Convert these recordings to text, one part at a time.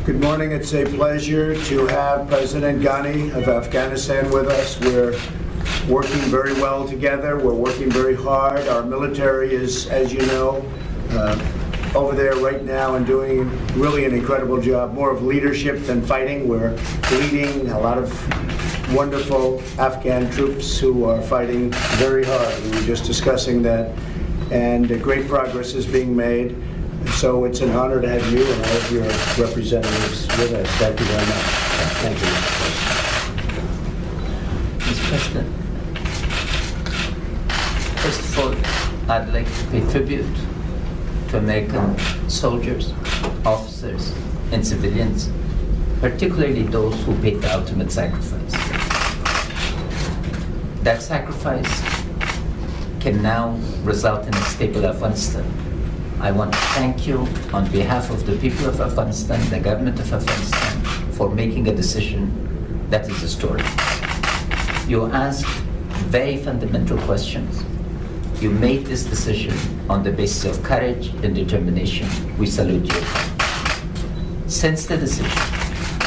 Good morning. It's a pleasure to have President Ghani of Afghanistan with us. We're working very well together. We're working very hard. Our military is, as you know, over there right now and doing really an incredible job, more of leadership than fighting. We're leading a lot of wonderful Afghan troops who are fighting very hard. We were just discussing that, and great progress is being made. So it's an honor to have you and all of your representatives with us. Thank you very much. Thank you. Mr. President, first of all, I'd like to pay tribute to American soldiers, officers, and civilians, particularly those who paid the ultimate sacrifice. That sacrifice can now result in a stable Afghanistan. I want to thank you on behalf of the people of Afghanistan, the government of Afghanistan, for making a decision that is historic. You asked very fundamental questions. You made this decision on the basis of courage and determination. We salute you. Since the decision,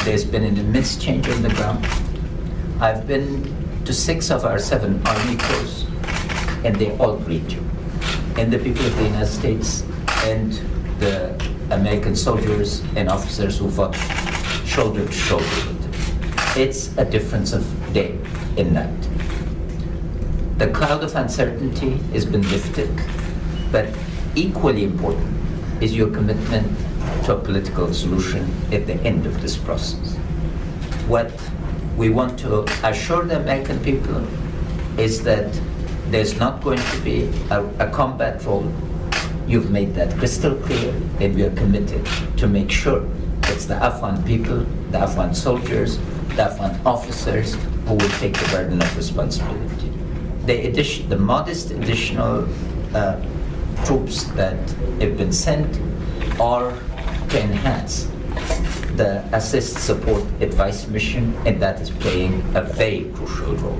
there's been an immense change on the ground. I've been to 6 of our 7 Army corps, and they all greet you. And the people of the United States and the American soldiers and officers who fought shoulder to shoulder with them. It's a difference of day and night. The cloud of uncertainty has been lifted, but equally important is your commitment to a political solution at the end of this process. What we want to assure the American people is that there's not going to be a combat role. You've made that crystal clear, and we are committed to make sure it's the Afghan people, the Afghan soldiers, the Afghan officers who will take the burden of responsibility. The modest additional troops that have been sent are to enhance the assist, support, advice mission, and that is playing a very crucial role.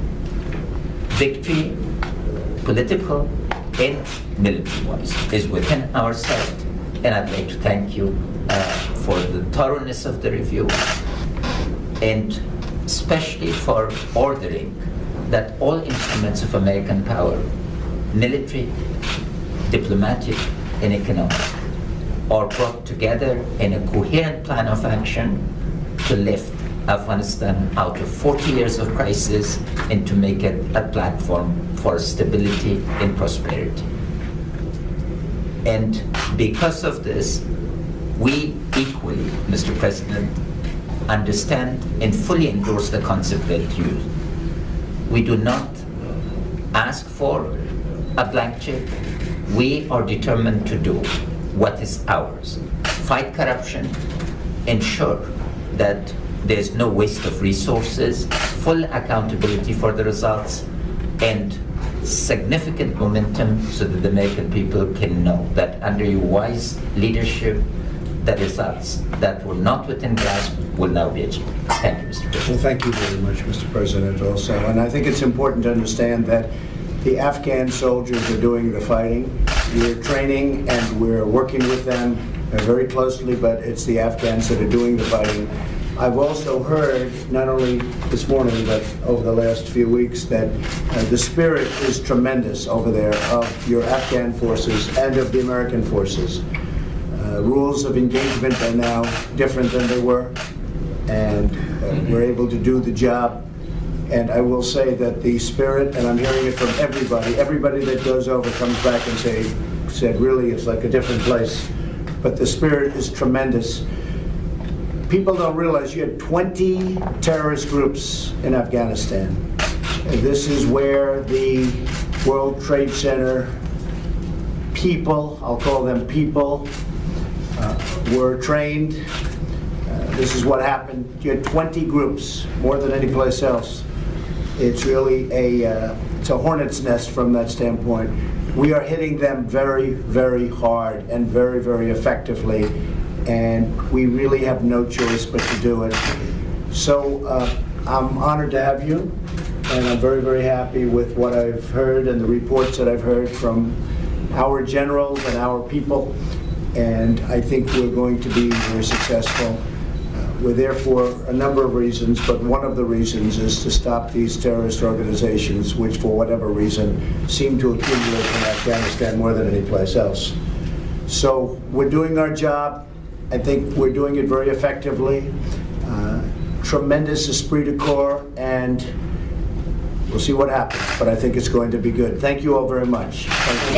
Victory, political and military-wise, is within our sight, and I'd like to thank you for the thoroughness of the review, and especially for ordering that all instruments of American power, military, diplomatic, and economic, are brought together in a coherent plan of action to lift Afghanistan out of 40 years of crisis and to make it a platform for stability and prosperity. And because of this, we equally, Mr. President, understand and fully endorse the concept that you used. We do not ask for a blank check. We are determined to do what is ours. Fight corruption, ensure that there's no waste of resources, full accountability for the results, and significant momentum so that the American people can know that under your wise leadership, the results that were not within grasp will now be achieved. Thank you, Mr. President. Well, thank you very much, Mr. President, also. And I think it's important to understand that the Afghan soldiers are doing the fighting. We're training and we're working with them very closely, but it's the Afghans that are doing the fighting. I've also heard, not only this morning, but over the last few weeks, that the spirit is tremendous over there of your Afghan forces and of the American forces. Rules of engagement are now different than they were, and we're able to do the job. And I will say that the spirit, and I'm hearing it from everybody that goes over comes back and said, really, it's like a different place. But the spirit is tremendous. People don't realize you had 20 terrorist groups in Afghanistan. And this is where the World Trade Center people, I'll call them people, were trained. This is what happened. You had 20 groups, more than any place else. It's really it's a hornet's nest from that standpoint. We are hitting them very, very hard and very, very effectively, and we really have no choice but to do it. So I'm honored to have you, and I'm very, very happy with what I've heard and the reports that I've heard from our generals and our people, and I think we're going to be very successful. We're there for a number of reasons, but one of the reasons is to stop these terrorist organizations, which for whatever reason seem to accumulate in Afghanistan more than any place else. So we're doing our job. I think we're doing it very effectively. Tremendous esprit de corps, and we'll see what happens, but I think it's going to be good. Thank you all very much. Thank you.